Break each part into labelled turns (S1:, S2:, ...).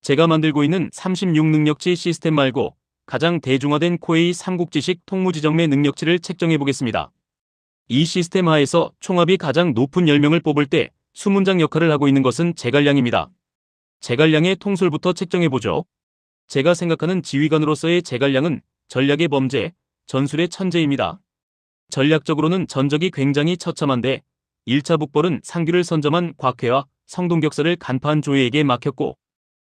S1: 제가 만들고 있는 36능력치 시스템 말고 가장 대중화된 코웨이 삼국지식 통무지정매 능력치를 책정해 보겠습니다. 이 시스템 하에서 총합이 가장 높은 10명을 뽑을 때 수문장 역할을 하고 있는 것은 제갈량입니다. 제갈량의 통솔부터 책정해 보죠. 제가 생각하는 지휘관으로서의 제갈량은 전략의 범죄, 전술의 천재입니다. 전략적으로는 전적이 굉장히 처참한데 1차 북벌은 상규를 선점한 곽회와 성동격사를 간파한 조회에게 막혔고,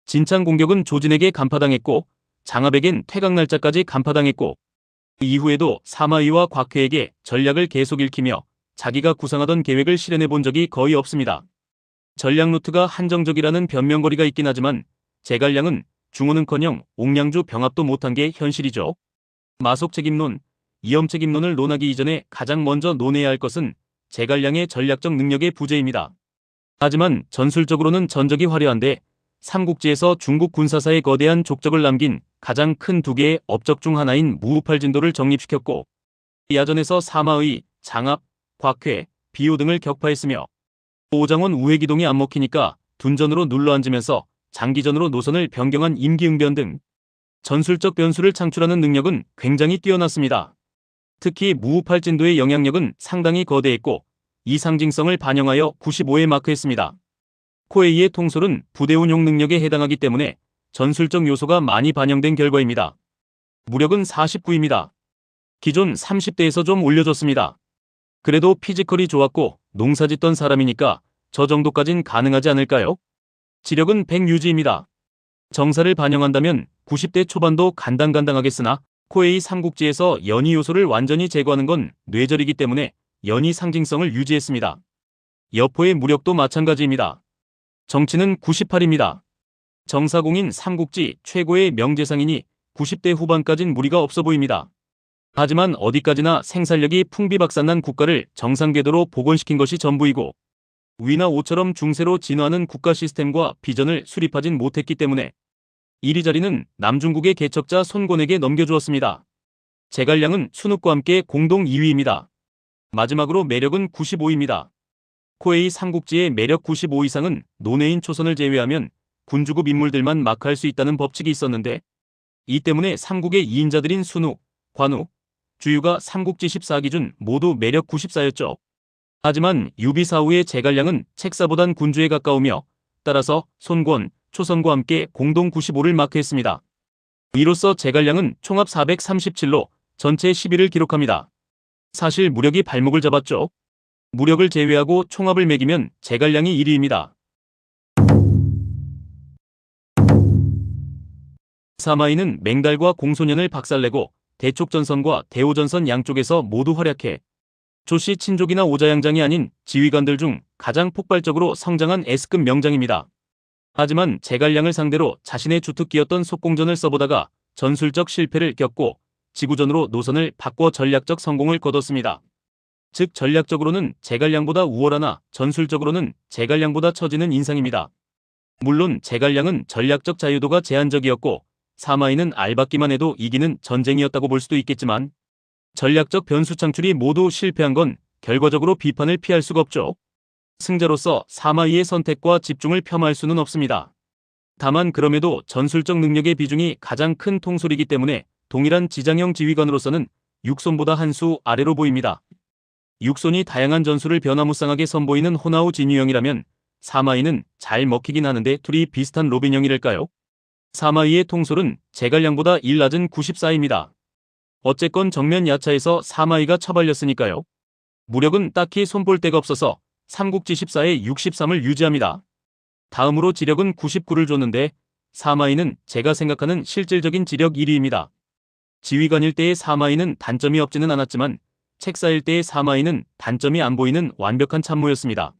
S1: 진창 공격은 조진에게 간파당했고, 장압에겐 퇴각 날짜까지 간파당했고, 이후에도 사마위와 곽회에게 전략을 계속 읽히며 자기가 구상하던 계획을 실현해 본 적이 거의 없습니다. 전략 루트가 한정적이라는 변명거리가 있긴 하지만 제갈량은 중호는커녕 옥량주 병합도 못한 게 현실이죠. 마속 책임론, 이엄 책임론을 논하기 이전에 가장 먼저 논해야 할 것은 제갈량의 전략적 능력의 부재입니다. 하지만 전술적으로는 전적이 화려한데 삼국지에서 중국 군사사에 거대한 족적을 남긴 가장 큰 두 개의 업적 중 하나인 무우팔진도를 정립시켰고, 야전에서 사마의, 장압, 곽회, 비호 등을 격파했으며, 오장원 우회기동이 안 먹히니까 둔전으로 눌러앉으면서 장기전으로 노선을 변경한 임기응변 등 전술적 변수를 창출하는 능력은 굉장히 뛰어났습니다. 특히 무우팔진도의 영향력은 상당히 거대했고 이 상징성을 반영하여 95에 마크했습니다. 코웨이의 통솔은 부대 운용 능력에 해당하기 때문에 전술적 요소가 많이 반영된 결과입니다. 무력은 49입니다. 기존 30대에서 좀 올려줬습니다. 그래도 피지컬이 좋았고 농사짓던 사람이니까 저 정도까진 가능하지 않을까요? 지력은 100 유지입니다. 정사를 반영한다면 90대 초반도 간당간당하겠으나 코웨이 삼국지에서 연희 요소를 완전히 제거하는 건 뇌절이기 때문에 연희 상징성을 유지했습니다. 여포의 무력도 마찬가지입니다. 정치는 98입니다. 정사공인 삼국지 최고의 명재상이니 90대 후반까진 무리가 없어 보입니다. 하지만 어디까지나 생산력이 풍비박산난 국가를 정상궤도로 복원시킨 것이 전부이고 위나 오처럼 중세로 진화하는 국가 시스템과 비전을 수립하진 못했기 때문에 이리자리는 남중국의 개척자 손권에게 넘겨주었습니다. 제갈량은 순욱과 함께 공동 2위입니다. 마지막으로 매력은 95입니다. 코웨이 삼국지의 매력 95 이상은 논해인 초선을 제외하면 군주급 인물들만 마크할 수 있다는 법칙이 있었는데, 이 때문에 삼국의 2인자들인 순욱, 관욱, 주유가 삼국지 14 기준 모두 매력 94였죠. 하지만 유비사후의 제갈량은 책사보단 군주에 가까우며 따라서 손권, 초선과 함께 공동 95를 마크했습니다. 이로써 제갈량은 총합 437로 전체 10위를 기록합니다. 사실 무력이 발목을 잡았죠. 무력을 제외하고 총합을 매기면 제갈량이 1위입니다. 사마이는 맹달과 공소년을 박살내고 대촉전선과 대오전선 양쪽에서 모두 활약해 조씨 친족이나 오자양장이 아닌 지휘관들 중 가장 폭발적으로 성장한 S급 명장입니다. 하지만 제갈량을 상대로 자신의 주특기였던 속공전을 써보다가 전술적 실패를 겪고 지구전으로 노선을 바꿔 전략적 성공을 거뒀습니다. 즉 전략적으로는 제갈량보다 우월하나 전술적으로는 제갈량보다 처지는 인상입니다. 물론 제갈량은 전략적 자유도가 제한적이었고 사마이는 알받기만 해도 이기는 전쟁이었다고 볼 수도 있겠지만 전략적 변수 창출이 모두 실패한 건 결과적으로 비판을 피할 수가 없죠. 승자로서 사마이의 선택과 집중을 폄하할 수는 없습니다. 다만 그럼에도 전술적 능력의 비중이 가장 큰 통솔이기 때문에 동일한 지장형 지휘관으로서는 육손보다 한 수 아래로 보입니다. 육손이 다양한 전술을 변화무쌍하게 선보이는 호나우 진유형이라면 사마이는 잘 먹히긴 하는데 둘이 비슷한 로빈형이랄까요? 사마이의 통솔은 제갈량보다 1 낮은 94입니다. 어쨌건 정면 야차에서 사마이가 처발렸으니까요. 무력은 딱히 손볼 데가 없어서 삼국지 14에 63을 유지합니다. 다음으로 지력은 99를 줬는데 사마이는 제가 생각하는 실질적인 지력 1위입니다. 지휘관일 때의 사마이는 단점이 없지는 않았지만 책사일 때의 사마이는 단점이 안 보이는 완벽한 참모였습니다.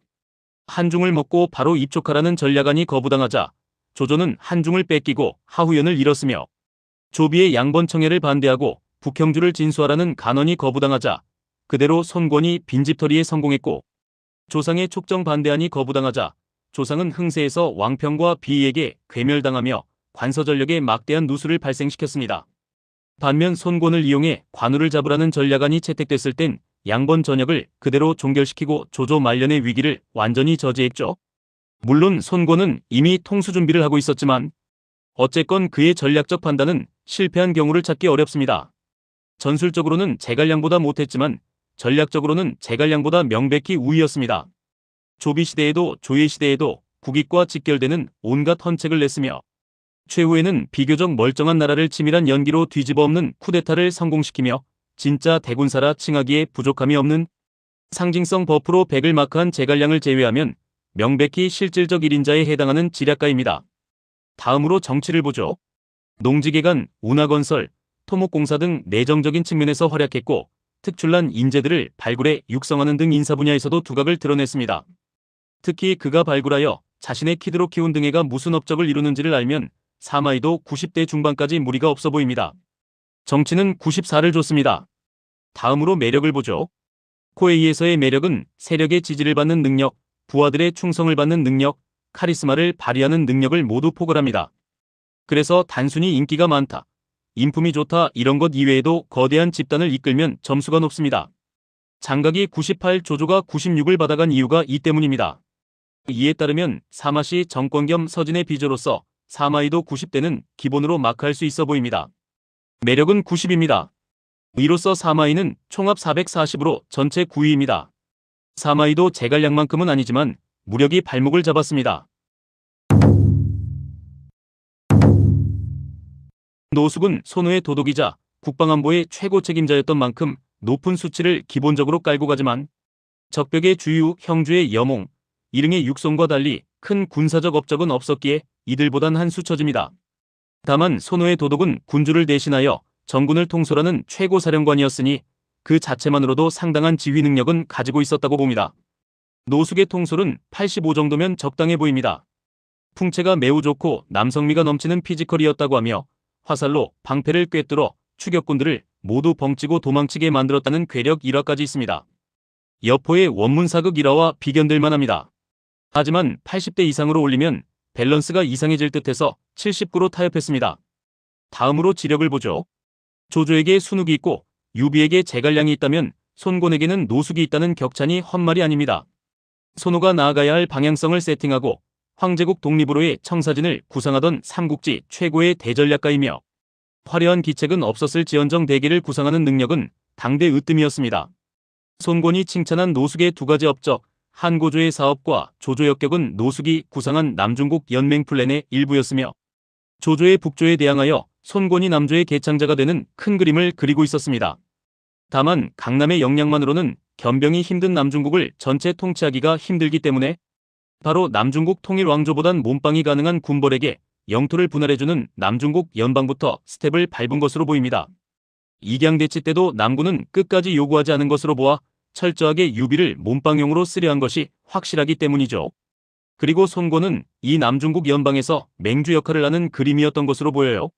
S1: 한중을 먹고 바로 입촉하라는 전략안이 거부당하자 조조는 한중을 뺏기고 하후연을 잃었으며 조비의 양번청해를 반대하고 북형주를 진수하라는 간언이 거부당하자 그대로 손권이 빈집털이에 성공했고 조상의 촉정 반대안이 거부당하자 조상은 흥세에서 왕평과 비에게 괴멸당하며 관서전력에 막대한 누수를 발생시켰습니다. 반면 손권을 이용해 관우를 잡으라는 전략안이 채택됐을 땐 양번 전역을 그대로 종결시키고 조조 말년의 위기를 완전히 저지했죠. 물론 손권은 이미 통수 준비를 하고 있었지만 어쨌건 그의 전략적 판단은 실패한 경우를 찾기 어렵습니다. 전술적으로는 제갈량보다 못했지만 전략적으로는 제갈량보다 명백히 우위였습니다. 조비 시대에도 조예 시대에도 국익과 직결되는 온갖 헌책을 냈으며 최후에는 비교적 멀쩡한 나라를 치밀한 연기로 뒤집어 엎는 쿠데타를 성공시키며 진짜 대군사라 칭하기에 부족함이 없는 상징성 버프로 100을 마크한 제갈량을 제외하면 명백히 실질적 1인자에 해당하는 지략가입니다. 다음으로 정치를 보죠. 농지개간, 운하건설, 토목공사 등 내정적인 측면에서 활약했고 특출난 인재들을 발굴해 육성하는 등 인사 분야에서도 두각을 드러냈습니다. 특히 그가 발굴하여 자신의 키드로 키운 등해가 무슨 업적을 이루는지를 알면 사마이도 90대 중반까지 무리가 없어 보입니다. 정치는 94를 줬습니다. 다음으로 매력을 보죠. 코에이에서의 매력은 세력의 지지를 받는 능력, 부하들의 충성을 받는 능력, 카리스마를 발휘하는 능력을 모두 포괄합니다. 그래서 단순히 인기가 많다, 인품이 좋다 이런 것 이외에도 거대한 집단을 이끌면 점수가 높습니다. 장각이 98, 조조가 96을 받아간 이유가 이 때문입니다. 이에 따르면 사마시 정권 겸 서진의 비조로서 사마이도 90대는 기본으로 마크할 수 있어 보입니다. 매력은 90입니다. 이로써 사마이는 총합 440으로 전체 9위입니다. 사마이도 제갈량만큼은 아니지만 무력이 발목을 잡았습니다. 노숙은 손우의 도독이자 국방안보의 최고 책임자였던 만큼 높은 수치를 기본적으로 깔고 가지만 적벽의 주유, 형주의 여몽, 이릉의 육손과 달리 큰 군사적 업적은 없었기에 이들보단 한 수 처집니다. 다만 손우의 도독은 군주를 대신하여 전군을 통솔하는 최고 사령관이었으니 그 자체만으로도 상당한 지휘 능력은 가지고 있었다고 봅니다. 노숙의 통솔은 85 정도면 적당해 보입니다. 풍채가 매우 좋고 남성미가 넘치는 피지컬이었다고 하며 화살로 방패를 꿰뚫어 추격군들을 모두 벙찌고 도망치게 만들었다는 괴력 일화까지 있습니다. 여포의 원문사극 일화와 비견될 만합니다. 하지만 80대 이상으로 올리면 밸런스가 이상해질 듯해서 79로 타협했습니다. 다음으로 지력을 보죠. 조조에게 순욱이 있고 유비에게 제갈량이 있다면 손곤에게는 노숙이 있다는 격찬이 헛말이 아닙니다. 손우가 나아가야 할 방향성을 세팅하고 황제국 독립으로의 청사진을 구상하던 삼국지 최고의 대전략가이며 화려한 기책은 없었을지언정 대계를 구상하는 능력은 당대 으뜸이었습니다. 손곤이 칭찬한 노숙의 두 가지 업적, 한고조의 사업과 조조 역격은 노숙이 구상한 남중국 연맹 플랜의 일부였으며 조조의 북조에 대항하여 손곤이 남조의 개창자가 되는 큰 그림을 그리고 있었습니다. 다만 강남의 역량만으로는 견병이 힘든 남중국을 전체 통치하기가 힘들기 때문에 바로 남중국 통일 왕조보단 몸빵이 가능한 군벌에게 영토를 분할해주는 남중국 연방부터 스텝을 밟은 것으로 보입니다. 익양대치 때도 남군은 끝까지 요구하지 않은 것으로 보아 철저하게 유비를 몸빵용으로 쓰려 한 것이 확실하기 때문이죠. 그리고 손곤은 이 남중국 연방에서 맹주 역할을 하는 그림이었던 것으로 보여요.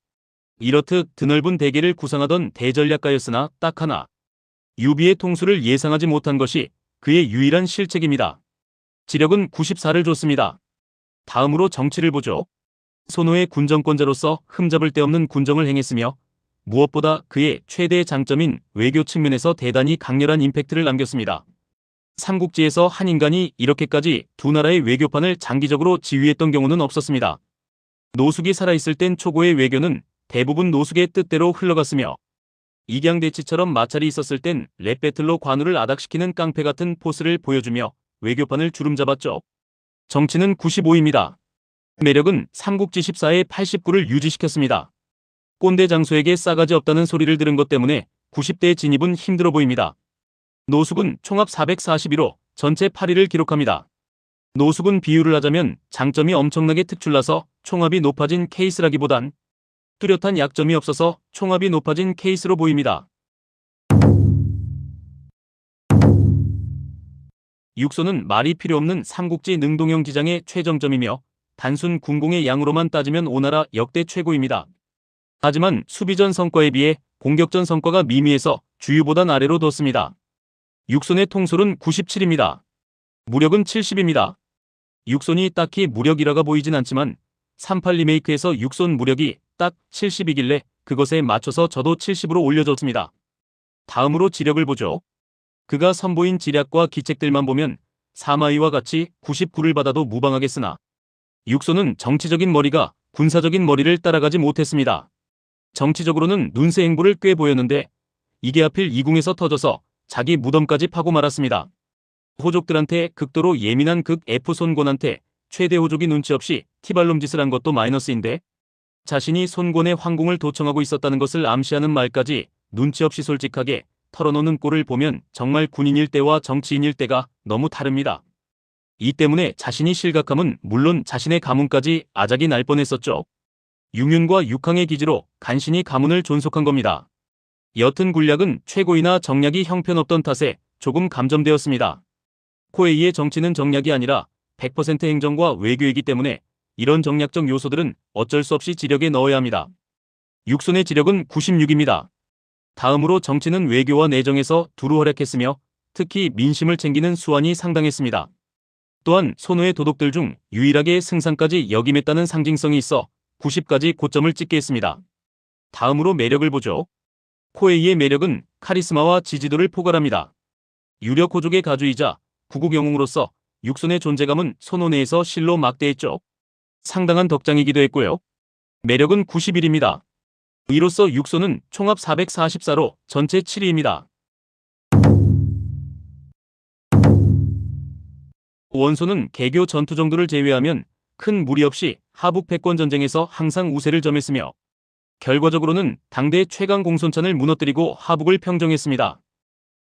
S1: 이렇듯 드넓은 대계를 구상하던 대전략가였으나 딱 하나, 유비의 통수를 예상하지 못한 것이 그의 유일한 실책입니다. 지력은 94를 줬습니다. 다음으로 정치를 보죠. 손호의 군정권자로서 흠잡을 데 없는 군정을 행했으며 무엇보다 그의 최대의 장점인 외교 측면에서 대단히 강렬한 임팩트를 남겼습니다. 삼국지에서 한 인간이 이렇게까지 두 나라의 외교판을 장기적으로 지휘했던 경우는 없었습니다. 노숙이 살아있을 땐 초고의 외교는 대부분 노숙의 뜻대로 흘러갔으며 익양대치처럼 마찰이 있었을 땐 랩배틀로 관우를 아닥시키는 깡패 같은 포스를 보여주며 외교판을 주름잡았죠. 정치는 95입니다. 매력은 삼국지 14의 89를 유지시켰습니다. 꼰대 장수에게 싸가지 없다는 소리를 들은 것 때문에 90대의 진입은 힘들어 보입니다. 노숙은 총합 442로 전체 8위를 기록합니다. 노숙은 비유를 하자면 장점이 엄청나게 특출나서 총합이 높아진 케이스라기보단 뚜렷한 약점이 없어서 총합이 높아진 케이스로 보입니다. 육소는 말이 필요 없는 삼국지 능동형 기장의 최정점이며 단순 군공의 양으로만 따지면 오나라 역대 최고입니다. 하지만 수비전 성과에 비해 공격전 성과가 미미해서 주유보단 아래로 뒀습니다. 육손의 통솔은 97입니다. 무력은 70입니다. 육손이 딱히 무력이라가 보이진 않지만 38 리메이크에서 육손 무력이 딱 70이길래 그것에 맞춰서 저도 70으로 올려줬습니다. 다음으로 지력을 보죠. 그가 선보인 지략과 기책들만 보면 사마이와 같이 99를 받아도 무방하겠으나 육손은 정치적인 머리가 군사적인 머리를 따라가지 못했습니다. 정치적으로는 눈새 행보를 꽤 보였는데 이게 하필 이궁에서 터져서 자기 무덤까지 파고 말았습니다. 호족들한테 극도로 예민한 극 F 손권한테 최대 호족이 눈치 없이 티발놈 짓을 한 것도 마이너스인데 자신이 손권의 황궁을 도청하고 있었다는 것을 암시하는 말까지 눈치 없이 솔직하게 털어놓는 꼴을 보면 정말 군인일 때와 정치인일 때가 너무 다릅니다. 이 때문에 자신이 실각하면 물론 자신의 가문까지 아작이 날 뻔했었죠. 육윤과 육항의 기지로 간신히 가문을 존속한 겁니다. 옅은 군략은 최고이나 정략이 형편없던 탓에 조금 감점되었습니다. 코에이의 정치는 정략이 아니라 100% 행정과 외교이기 때문에 이런 정략적 요소들은 어쩔 수 없이 지력에 넣어야 합니다. 육손의 지력은 96입니다. 다음으로 정치는 외교와 내정에서 두루 활약했으며 특히 민심을 챙기는 수완이 상당했습니다. 또한 손호의 도독들 중 유일하게 승상까지 역임했다는 상징성이 있어 90까지 고점을 찍게 했습니다. 다음으로 매력을 보죠. 코에이의 매력은 카리스마와 지지도를 포괄합니다. 유력 호족의 가주이자 구국 영웅으로서 육손의 존재감은 손호 내에서 실로 막대했죠. 상당한 덕장이기도 했고요. 매력은 91입니다. 이로써 육손은 총합 444로 전체 7위입니다. 원소는 개교 전투 정도를 제외하면 큰 무리 없이 하북 패권 전쟁에서 항상 우세를 점했으며 결과적으로는 당대 최강 공손찬을 무너뜨리고 하북을 평정했습니다.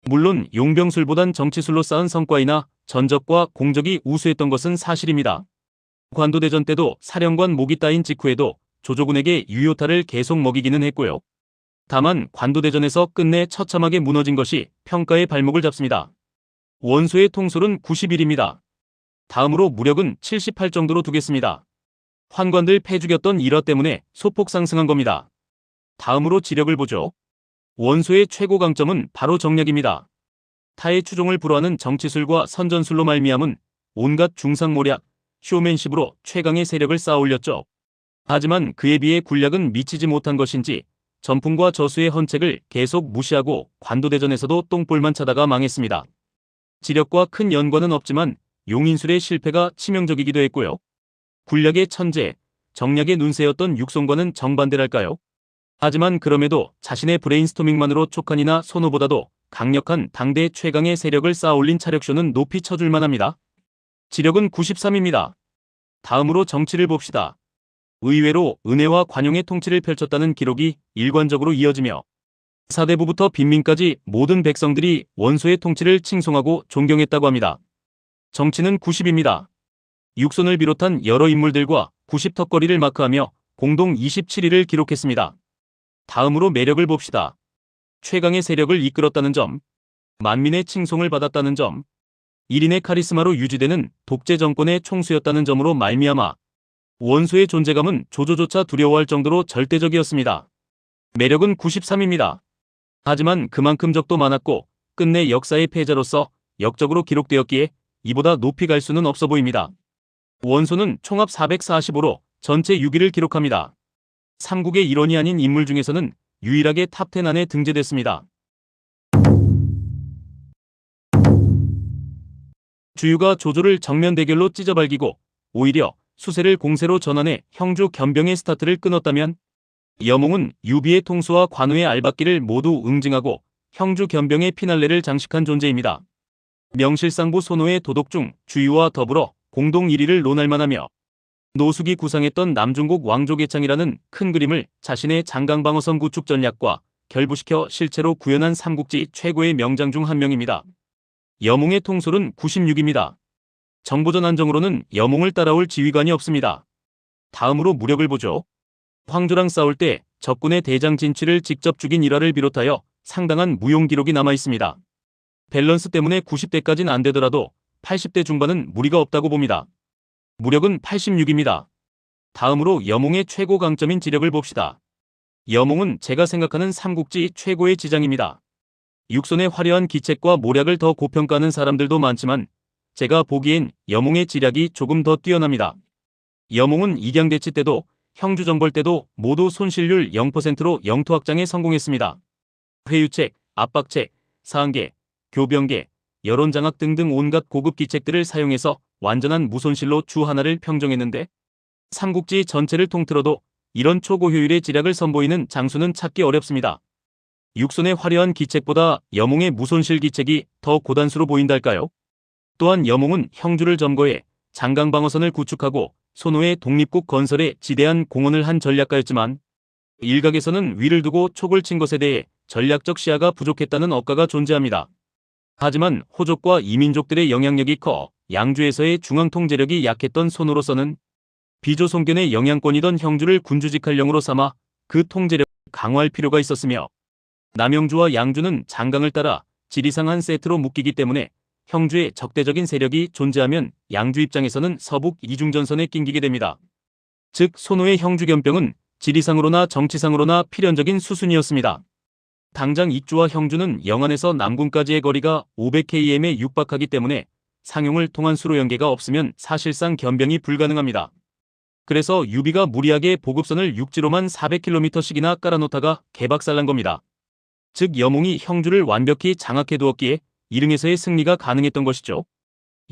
S1: 물론 용병술보단 정치술로 쌓은 성과이나 전적과 공적이 우수했던 것은 사실입니다. 관도대전 때도 사령관 목이 따인 직후에도 조조군에게 유효타를 계속 먹이기는 했고요. 다만 관도대전에서 끝내 처참하게 무너진 것이 평가의 발목을 잡습니다. 원소의 통솔은 91입니다. 다음으로 무력은 78 정도로 두겠습니다. 환관들 패죽였던 일화 때문에 소폭 상승한 겁니다. 다음으로 지력을 보죠. 원소의 최고 강점은 바로 정략입니다. 타의 추종을 불허하는 정치술과 선전술로 말미암은 온갖 중상모략, 쇼맨십으로 최강의 세력을 쌓아올렸죠. 하지만 그에 비해 군략은 미치지 못한 것인지 전풍과 저수의 헌책을 계속 무시하고 관도대전에서도 똥볼만 차다가 망했습니다. 지력과 큰 연관은 없지만 용인술의 실패가 치명적이기도 했고요. 군략의 천재, 정략의 눈새였던 육손과는 정반대랄까요? 하지만 그럼에도 자신의 브레인스토밍만으로 촉한이나 손호보다도 강력한 당대 최강의 세력을 쌓아올린 차력쇼는 높이 쳐줄만 합니다. 지력은 93입니다. 다음으로 정치를 봅시다. 의외로 은혜와 관용의 통치를 펼쳤다는 기록이 일관적으로 이어지며 사대부부터 빈민까지 모든 백성들이 원소의 통치를 칭송하고 존경했다고 합니다. 정치는 90입니다. 육손을 비롯한 여러 인물들과 90턱거리를 마크하며 공동 27위를 기록했습니다. 다음으로 매력을 봅시다. 최강의 세력을 이끌었다는 점, 만민의 칭송을 받았다는 점, 1인의 카리스마로 유지되는 독재 정권의 총수였다는 점으로 말미암아 원소의 존재감은 조조조차 두려워할 정도로 절대적이었습니다. 매력은 93입니다. 하지만 그만큼 적도 많았고 끝내 역사의 패자로서 역적으로 기록되었기에 이보다 높이 갈 수는 없어 보입니다. 원소는 총합 445로 전체 6위를 기록합니다. 삼국의 일원이 아닌 인물 중에서는 유일하게 탑10 안에 등재됐습니다. 주유가 조조를 정면 대결로 찢어발기고 오히려 수세를 공세로 전환해 형주 겸병의 스타트를 끊었다면 여몽은 유비의 통수와 관우의 알박기를 모두 응징하고 형주 겸병의 피날레를 장식한 존재입니다. 명실상부 손호의 도독 중 주유와 더불어 공동 1위를 논할만하며 노숙이 구상했던 남중국 왕조개창이라는 큰 그림을 자신의 장강방어선 구축 전략과 결부시켜 실체로 구현한 삼국지 최고의 명장 중 한 명입니다. 여몽의 통솔은 96입니다. 정보전 안정으로는 여몽을 따라올 지휘관이 없습니다. 다음으로 무력을 보죠. 황조랑 싸울 때 적군의 대장 진취를 직접 죽인 일화를 비롯하여 상당한 무용 기록이 남아 있습니다. 밸런스 때문에 90대까지는 안 되더라도 80대 중반은 무리가 없다고 봅니다. 무력은 86입니다. 다음으로 여몽의 최고 강점인 지력을 봅시다. 여몽은 제가 생각하는 삼국지 최고의 지장입니다. 육손의 화려한 기책과 모략을 더 고평가하는 사람들도 많지만 제가 보기엔 여몽의 지략이 조금 더 뛰어납니다. 여몽은 익양대치 때도 형주정벌 때도 모두 손실률 0%로 영토 확장에 성공했습니다. 회유책, 압박책, 사항계, 교병계, 여론장악 등등 온갖 고급 기책들을 사용해서 완전한 무손실로 주 하나를 평정했는데 삼국지 전체를 통틀어도 이런 초고효율의 지략을 선보이는 장수는 찾기 어렵습니다. 육손의 화려한 기책보다 여몽의 무손실 기책이 더 고단수로 보인달까요? 또한 여몽은 형주를 점거해 장강방어선을 구축하고 손호의 독립국 건설에 지대한 공헌을 한 전략가였지만 일각에서는 위를 두고 촉을 친 것에 대해 전략적 시야가 부족했다는 억가가 존재합니다. 하지만 호족과 이민족들의 영향력이 커 양주에서의 중앙 통제력이 약했던 손호로서는 비조선견의 영향권이던 형주를 군주직할령으로 삼아 그 통제력을 강화할 필요가 있었으며 남영주와 양주는 장강을 따라 지리상 한 세트로 묶이기 때문에 형주의 적대적인 세력이 존재하면 양주 입장에서는 서북 이중전선에 낑기게 됩니다. 즉 손호의 형주견병은 지리상으로나 정치상으로나 필연적인 수순이었습니다. 당장 익주와 형주는 영안에서 남군까지의 거리가 500km에 육박하기 때문에 상용을 통한 수로 연계가 없으면 사실상 견병이 불가능합니다. 그래서 유비가 무리하게 보급선을 육지로만 400km씩이나 깔아놓다가 개박살난 겁니다. 즉 여몽이 형주를 완벽히 장악해 두었기에 이릉에서의 승리가 가능했던 것이죠.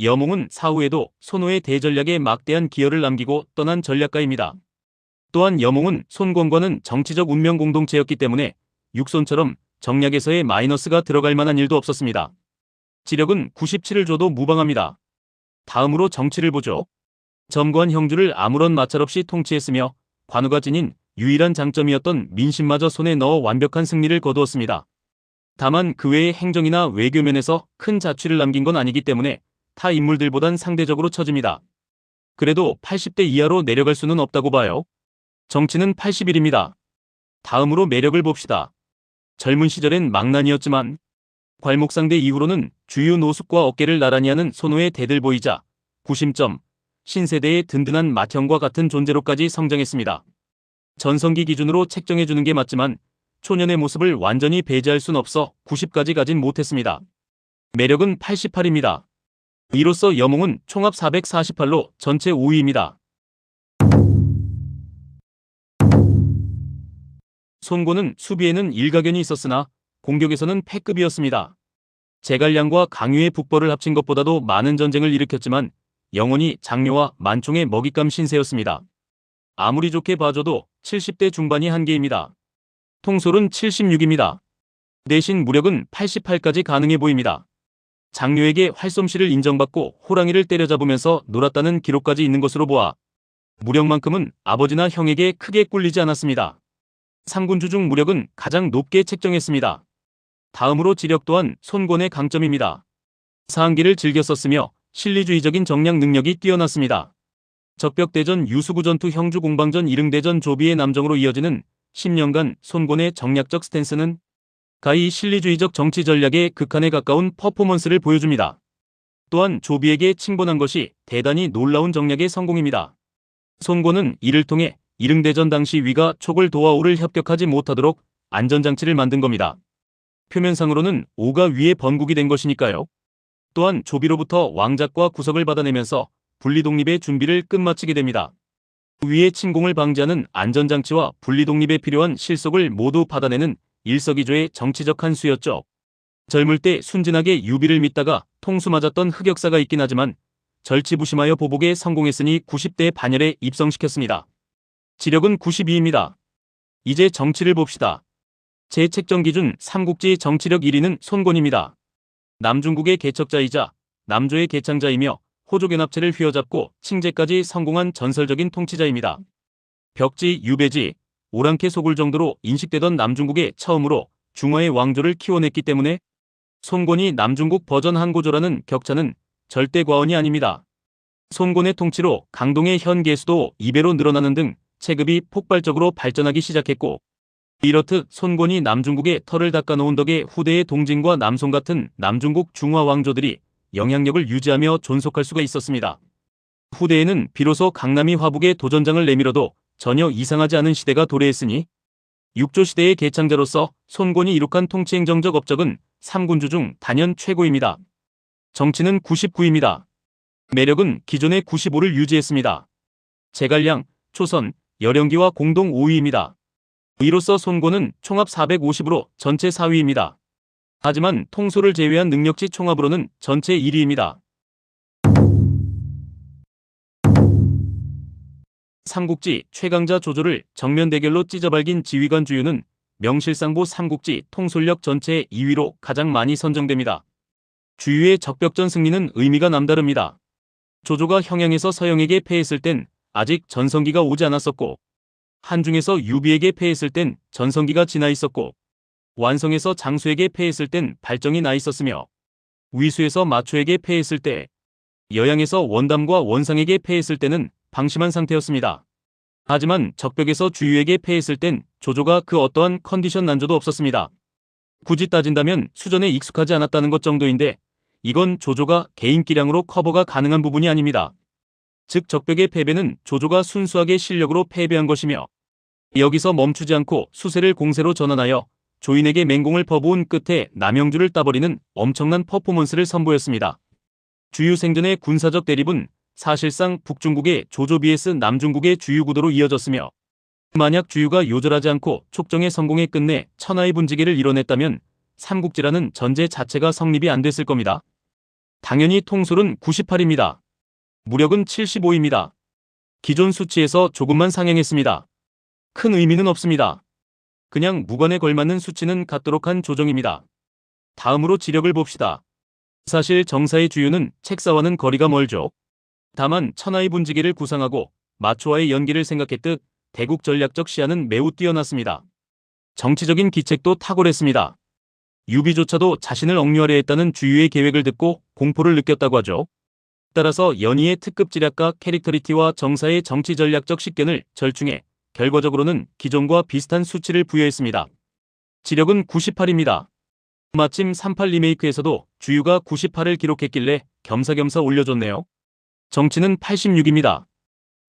S1: 여몽은 사후에도 손호의 대전략에 막대한 기여를 남기고 떠난 전략가입니다. 또한 여몽은 손권과는 정치적 운명 공동체였기 때문에 육손처럼 정략에서의 마이너스가 들어갈 만한 일도 없었습니다. 지력은 97을 줘도 무방합니다. 다음으로 정치를 보죠. 점거한 형주를 아무런 마찰 없이 통치했으며 관우가 지닌 유일한 장점이었던 민심마저 손에 넣어 완벽한 승리를 거두었습니다. 다만 그 외의 행정이나 외교 면에서 큰 자취를 남긴 건 아니기 때문에 타 인물들보단 상대적으로 처집니다. 그래도 80대 이하로 내려갈 수는 없다고 봐요. 정치는 81입니다. 다음으로 매력을 봅시다. 젊은 시절엔 망난이었지만 괄목상대 이후로는 주요 노숙과 어깨를 나란히 하는 손호의 대들보이자 구심점, 신세대의 든든한 맏형과 같은 존재로까지 성장했습니다. 전성기 기준으로 책정해주는 게 맞지만 초년의 모습을 완전히 배제할 순 없어 90까지 가진 못했습니다. 매력은 88입니다. 이로써 여몽은 총합 448로 전체 5위입니다. 손고는 수비에는 일가견이 있었으나 공격에서는 패급이었습니다. 제갈량과 강유의 북벌을 합친 것보다도 많은 전쟁을 일으켰지만 영원히 장묘와 만총의 먹잇감 신세였습니다. 아무리 좋게 봐줘도 70대 중반이 한계입니다. 통솔은 76입니다. 대신 무력은 88까지 가능해 보입니다. 장묘에게 활솜씨를 인정받고 호랑이를 때려잡으면서 놀았다는 기록까지 있는 것으로 보아 무력만큼은 아버지나 형에게 크게 꿀리지 않았습니다. 3군주 중 무력은 가장 높게 책정했습니다. 다음으로 지력 또한 손권의 강점입니다. 사항기를 즐겨 썼으며 실리주의적인 정략 능력이 뛰어났습니다. 적벽대전 유수구 전투 형주 공방전 이릉대전 조비의 남정으로 이어지는 10년간 손권의 정략적 스탠스는 가히 실리주의적 정치 전략의 극한에 가까운 퍼포먼스를 보여줍니다. 또한 조비에게 칭본한 것이 대단히 놀라운 정략의 성공입니다. 손권은 이를 통해 이릉대전 당시 위가 촉을 도와오를 협격하지 못하도록 안전장치를 만든 겁니다. 표면상으로는 오가 위에 번국이 된 것이니까요. 또한 조비로부터 왕작과 구석을 받아내면서 분리독립의 준비를 끝마치게 됩니다. 위의 침공을 방지하는 안전장치와 분리독립에 필요한 실속을 모두 받아내는 일석이조의 정치적 한 수였죠. 젊을 때 순진하게 유비를 믿다가 통수 맞았던 흑역사가 있긴 하지만 절치부심하여 보복에 성공했으니 90대 반열에 입성시켰습니다. 지력은 92입니다. 이제 정치를 봅시다. 제 책정 기준 삼국지 정치력 1위는 손권입니다. 남중국의 개척자이자 남조의 개창자이며 호족연합체를 휘어잡고 칭제까지 성공한 전설적인 통치자입니다. 벽지, 유배지, 오랑캐 속을 정도로 인식되던 남중국에 처음으로 중화의 왕조를 키워냈기 때문에 손권이 남중국 버전 한고조라는 격차는 절대 과언이 아닙니다. 손권의 통치로 강동의 현 개수도 2배로 늘어나는 등 체급이 폭발적으로 발전하기 시작했고 이렇듯 손권이 남중국의 털을 닦아놓은 덕에 후대의 동진과 남송 같은 남중국 중화 왕조들이 영향력을 유지하며 존속할 수가 있었습니다. 후대에는 비로소 강남이 화북에 도전장을 내밀어도 전혀 이상하지 않은 시대가 도래했으니 육조 시대의 개창자로서 손권이 이룩한 통치행정적 업적은 3군주 중 단연 최고입니다. 정치는 99입니다. 매력은 기존의 95를 유지했습니다. 제갈량, 초선, 열영기와 공동 5위입니다. 이로써 손권은 총합 450으로 전체 4위입니다. 하지만 통솔을 제외한 능력치 총합으로는 전체 1위입니다. 삼국지 최강자 조조를 정면 대결로 찢어발긴 지휘관 주유는 명실상부 삼국지 통솔력 전체 2위로 가장 많이 선정됩니다. 주유의 적벽전 승리는 의미가 남다릅니다. 조조가 형양에서 서영에게 패했을 땐 아직 전성기가 오지 않았었고, 한중에서 유비에게 패했을 땐 전성기가 지나 있었고, 완성에서 장수에게 패했을 땐 발정이 나 있었으며, 위수에서 마초에게 패했을 때, 여양에서 원담과 원상에게 패했을 때는 방심한 상태였습니다. 하지만 적벽에서 주유에게 패했을 땐 조조가 그 어떠한 컨디션 난조도 없었습니다. 굳이 따진다면 수전에 익숙하지 않았다는 것 정도인데, 이건 조조가 개인기량으로 커버가 가능한 부분이 아닙니다. 즉 적벽의 패배는 조조가 순수하게 실력으로 패배한 것이며, 여기서 멈추지 않고 수세를 공세로 전환하여 조인에게 맹공을 퍼부은 끝에 남영주를 따버리는 엄청난 퍼포먼스를 선보였습니다. 주유 생전의 군사적 대립은 사실상 북중국의 조조 vs 남중국의 주유 구도로 이어졌으며, 만약 주유가 요절하지 않고 촉정의 성공에 끝내 천하의 분지기를 이뤄냈다면 삼국지라는 전제 자체가 성립이 안 됐을 겁니다. 당연히 통솔은 98입니다. 무력은 75입니다. 기존 수치에서 조금만 상향했습니다. 큰 의미는 없습니다. 그냥 무관에 걸맞는 수치는 갖도록 한 조정입니다. 다음으로 지력을 봅시다. 사실 정사의 주유는 책사와는 거리가 멀죠. 다만 천하의 분지기를 구상하고 마초와의 연기를 생각했듯 대국 전략적 시야는 매우 뛰어났습니다. 정치적인 기책도 탁월했습니다. 유비조차도 자신을 억류하려 했다는 주유의 계획을 듣고 공포를 느꼈다고 하죠. 따라서 연희의 특급 지략가 캐릭터리티와 정사의 정치 전략적 식견을 절충해 결과적으로는 기존과 비슷한 수치를 부여했습니다. 지력은 98입니다. 마침 38 리메이크에서도 주유가 98을 기록했길래 겸사겸사 올려줬네요. 정치는 86입니다.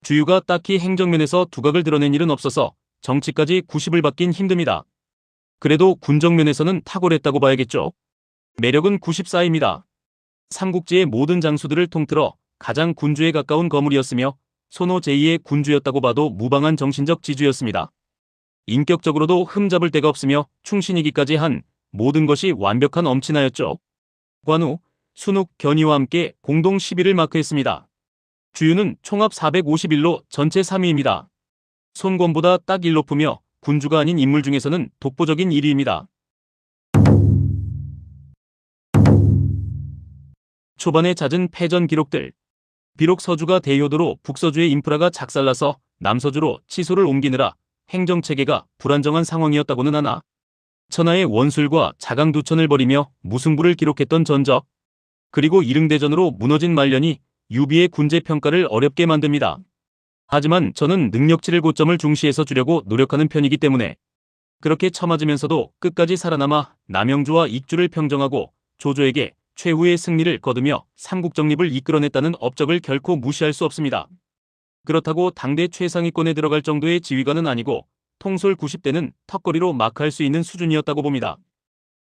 S1: 주유가 딱히 행정면에서 두각을 드러낸 일은 없어서 정치까지 90을 받긴 힘듭니다. 그래도 군정면에서는 탁월했다고 봐야겠죠. 매력은 94입니다. 삼국지의 모든 장수들을 통틀어 가장 군주에 가까운 거물이었으며 손호 제2의 군주였다고 봐도 무방한 정신적 지주였습니다. 인격적으로도 흠잡을 데가 없으며 충신이기까지 한 모든 것이 완벽한 엄친아였죠. 관우, 순욱, 견희와 함께 공동 10위를 마크했습니다. 주유는 총합 451로 전체 3위입니다. 손권보다 딱 1 높으며 군주가 아닌 인물 중에서는 독보적인 1위입니다. 초반에 잦은 패전 기록들. 비록 서주가 대효도로 북서주의 인프라가 작살나서 남서주로 치소를 옮기느라 행정체계가 불안정한 상황이었다고는 하나, 천하의 원술과 자강두천을 벌이며 무승부를 기록했던 전적, 그리고 이릉대전으로 무너진 말년이 유비의 군제평가를 어렵게 만듭니다. 하지만 저는 능력치를 고점을 중시해서 주려고 노력하는 편이기 때문에 그렇게 처맞으면서도 끝까지 살아남아 남영주와 익주를 평정하고 조조에게 최후의 승리를 거두며 삼국정립을 이끌어냈다는 업적을 결코 무시할 수 없습니다. 그렇다고 당대 최상위권에 들어갈 정도의 지휘관은 아니고 통솔 90대는 턱걸이로 마크할 수 있는 수준이었다고 봅니다.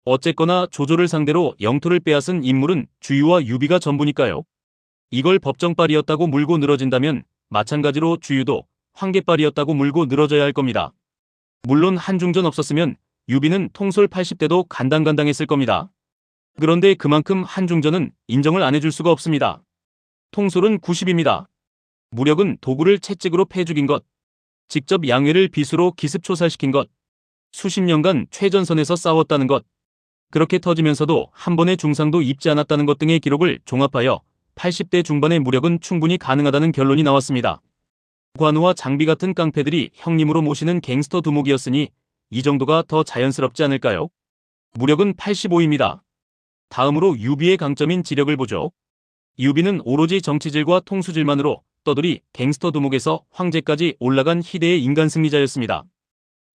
S1: 어쨌거나 조조를 상대로 영토를 빼앗은 인물은 주유와 유비가 전부니까요. 이걸 법정빨이었다고 물고 늘어진다면 마찬가지로 주유도 황계빨이었다고 물고 늘어져야 할 겁니다. 물론 한중전 없었으면 유비는 통솔 80대도 간당간당했을 겁니다. 그런데 그만큼 한중전은 인정을 안 해줄 수가 없습니다. 통솔은 90입니다. 무력은 도구를 채찍으로 패 죽인 것, 직접 양회를 비수로 기습초살시킨 것, 수십 년간 최전선에서 싸웠다는 것, 그렇게 터지면서도 한 번의 중상도 입지 않았다는 것 등의 기록을 종합하여 80대 중반의 무력은 충분히 가능하다는 결론이 나왔습니다. 관우와 장비 같은 깡패들이 형님으로 모시는 갱스터 두목이었으니 이 정도가 더 자연스럽지 않을까요? 무력은 85입니다. 다음으로 유비의 강점인 지력을 보죠. 유비는 오로지 정치질과 통수질만으로 떠돌이 갱스터 두목에서 황제까지 올라간 희대의 인간 승리자였습니다.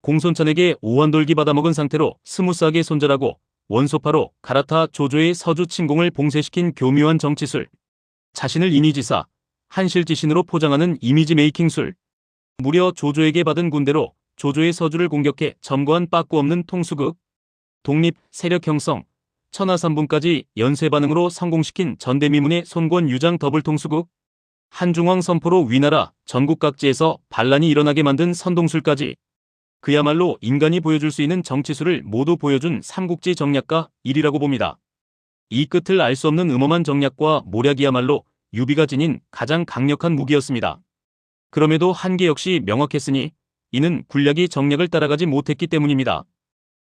S1: 공손찬에게 오한돌기 받아먹은 상태로 스무스하게 손절하고 원소파로 갈아타 조조의 서주 침공을 봉쇄시킨 교묘한 정치술, 자신을 인위지사, 한실지신으로 포장하는 이미지 메이킹술, 무려 조조에게 받은 군대로 조조의 서주를 공격해 점거한 빠꾸 없는 통수극, 독립, 세력 형성, 천하삼분까지 연쇄 반응으로 성공시킨 전대미문의 손권 유장 더블 통수극, 한중왕 선포로 위나라 전국 각지에서 반란이 일어나게 만든 선동술까지 그야말로 인간이 보여줄 수 있는 정치술을 모두 보여준 삼국지 정략가 1위라고 봅니다. 이 끝을 알 수 없는 음험한 정략과 모략이야말로 유비가 지닌 가장 강력한 무기였습니다. 그럼에도 한계 역시 명확했으니 이는 군략이 정략을 따라가지 못했기 때문입니다.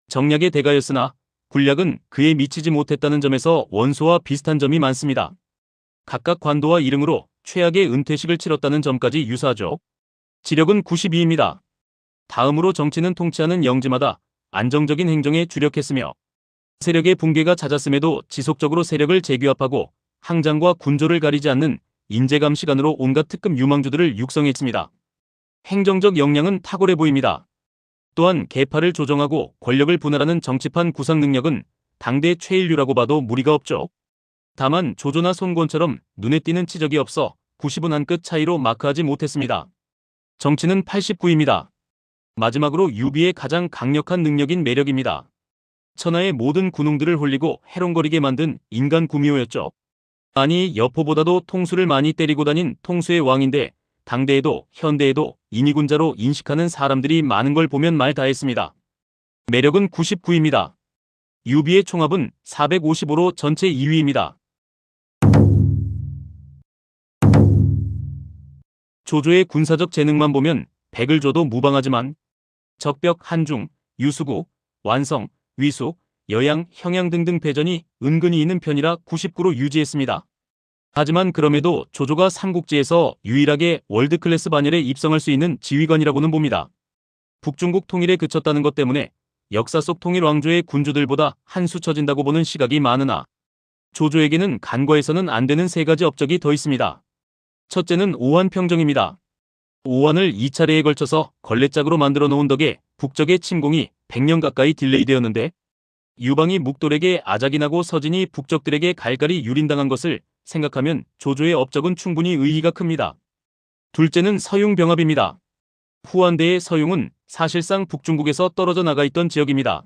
S1: 정략의 대가였으나 군략은 그에 미치지 못했다는 점에서 원소와 비슷한 점이 많습니다. 각각 관도와 일흥으로 최악의 은퇴식을 치렀다는 점까지 유사하죠. 지력은 92입니다. 다음으로 정치는 통치하는 영지마다 안정적인 행정에 주력했으며 세력의 붕괴가 잦았음에도 지속적으로 세력을 재규합하고 항장과 군조를 가리지 않는 인재감시관으로 온갖 특급 유망주들을 육성했습니다. 행정적 역량은 탁월해 보입니다. 또한 계파를 조정하고 권력을 분할하는 정치판 구상 능력은 당대 최일류라고 봐도 무리가 없죠. 다만 조조나 손권처럼 눈에 띄는 치적이 없어 90은 한 끗 차이로 마크하지 못했습니다. 정치는 89입니다. 마지막으로 유비의 가장 강력한 능력인 매력입니다. 천하의 모든 군웅들을 홀리고 해롱거리게 만든 인간 구미호였죠. 아니 여포보다도 통수를 많이 때리고 다닌 통수의 왕인데 당대에도 현대에도 인의군자로 인식하는 사람들이 많은 걸 보면 말 다했습니다. 매력은 99입니다. 유비의 총합은 455로 전체 2위입니다. 조조의 군사적 재능만 보면 100을 줘도 무방하지만 적벽, 한중, 유수구, 완성, 위수, 여양, 형양 등등 패전이 은근히 있는 편이라 99로 유지했습니다. 하지만 그럼에도 조조가 삼국지에서 유일하게 월드클래스 반열에 입성할 수 있는 지휘관이라고는 봅니다. 북중국 통일에 그쳤다는 것 때문에 역사 속 통일 왕조의 군주들보다 한 수 처진다고 보는 시각이 많으나 조조에게는 간과해서는 안 되는 세 가지 업적이 더 있습니다. 첫째는 오한평정입니다. 오한을 2차례에 걸쳐서 걸레짝으로 만들어 놓은 덕에 북적의 침공이 100년 가까이 딜레이되었는데 유방이 묵돌에게 아작이 나고 서진이 북적들에게 갈갈이 유린당한 것을 생각하면 조조의 업적은 충분히 의의가 큽니다. 둘째는 서융병합입니다. 후한대의 서융은 사실상 북중국에서 떨어져 나가 있던 지역입니다.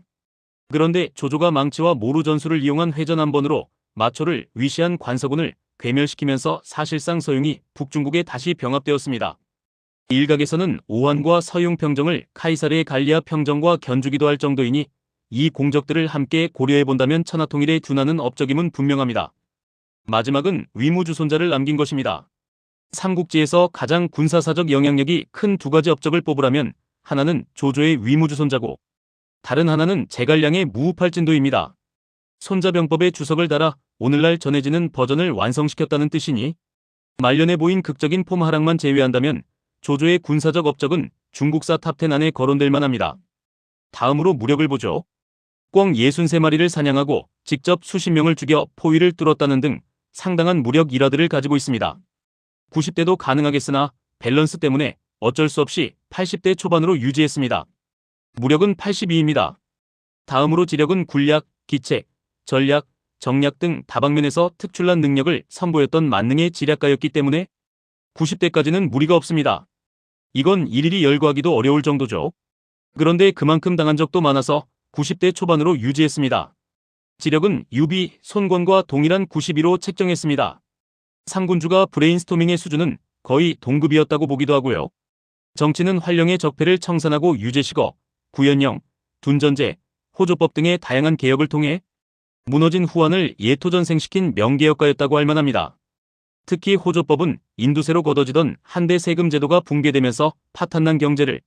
S1: 그런데 조조가 망치와 모루 전술을 이용한 회전 한 번으로 마초를 위시한 관서군을 괴멸시키면서 사실상 서융이 북중국에 다시 병합되었습니다. 일각에서는 오한과 서융 평정을 카이사르의 갈리아 평정과 견주기도 할 정도이니 이 공적들을 함께 고려해본다면 천하통일에 둔하는 업적임은 분명합니다. 마지막은 위무주손자를 남긴 것입니다. 삼국지에서 가장 군사사적 영향력이 큰 두 가지 업적을 뽑으라면 하나는 조조의 위무주손자고 다른 하나는 제갈량의 무우팔진도입니다. 손자병법에 주석을 달아 오늘날 전해지는 버전을 완성시켰다는 뜻이니 말년에 보인 극적인 폼 하락만 제외한다면 조조의 군사적 업적은 중국사 탑10 안에 거론될 만합니다. 다음으로 무력을 보죠. 꿩 63마리를 사냥하고 직접 수십 명을 죽여 포위를 뚫었다는 등 상당한 무력 일화들을 가지고 있습니다. 90대도 가능하겠으나 밸런스 때문에 어쩔 수 없이 80대 초반으로 유지했습니다. 무력은 82입니다. 다음으로 지력은 군략, 기책, 전략, 정략 등 다방면에서 특출난 능력을 선보였던 만능의 지략가였기 때문에 90대까지는 무리가 없습니다. 이건 일일이 열거하기도 어려울 정도죠. 그런데 그만큼 당한 적도 많아서 90대 초반으로 유지했습니다. 지력은 유비, 손권과 동일한 92로 책정했습니다. 삼군주가 브레인스토밍의 수준은 거의 동급이었다고 보기도 하고요. 정치는 활령의 적폐를 청산하고 유재식어, 구연령, 둔전제, 호조법 등의 다양한 개혁을 통해 무너진 후한을 예토전생시킨 명개혁가였다고 할 만합니다. 특히 호조법은 인두세로 걷어지던 한대 세금 제도가 붕괴되면서 파탄난 경제를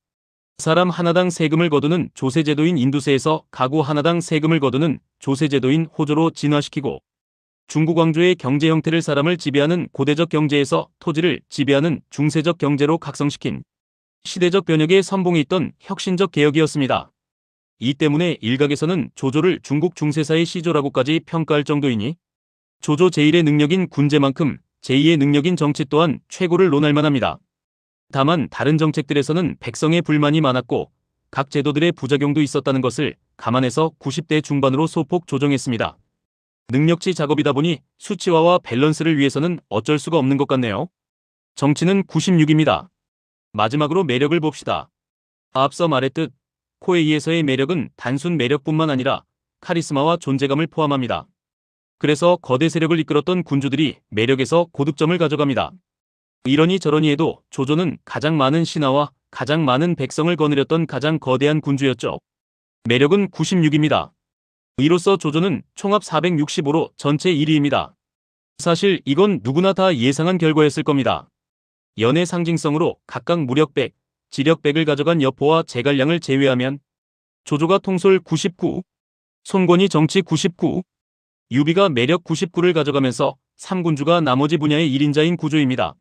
S1: 사람 하나당 세금을 거두는 조세제도인 인두세에서 가구 하나당 세금을 거두는 조세제도인 호조로 진화시키고 중국 왕조의 경제 형태를 사람을 지배하는 고대적 경제에서 토지를 지배하는 중세적 경제로 각성시킨 시대적 변혁의 선봉에 있던 혁신적 개혁이었습니다. 이 때문에 일각에서는 조조를 중국 중세사의 시조라고까지 평가할 정도이니 조조 제1의 능력인 군제만큼 제2의 능력인 정치 또한 최고를 논할 만합니다. 다만 다른 정책들에서는 백성의 불만이 많았고 각 제도들의 부작용도 있었다는 것을 감안해서 90대 중반으로 소폭 조정했습니다. 능력치 작업이다 보니 수치화와 밸런스를 위해서는 어쩔 수가 없는 것 같네요. 정치는 96입니다. 마지막으로 매력을 봅시다. 앞서 말했듯 코에이에서의 매력은 단순 매력뿐만 아니라 카리스마와 존재감을 포함합니다. 그래서 거대 세력을 이끌었던 군주들이 매력에서 고득점을 가져갑니다. 이러니 저러니 해도 조조는 가장 많은 신하와 가장 많은 백성을 거느렸던 가장 거대한 군주였죠. 매력은 96입니다. 이로써 조조는 총합 465로 전체 1위입니다. 사실 이건 누구나 다 예상한 결과였을 겁니다. 연애 상징성으로 각각 무력 100, 지력 100을 가져간 여포와 제갈량을 제외하면 조조가 통솔 99, 손권이 정치 99, 유비가 매력 99를 가져가면서 3군주가 나머지 분야의 1인자인 구조입니다.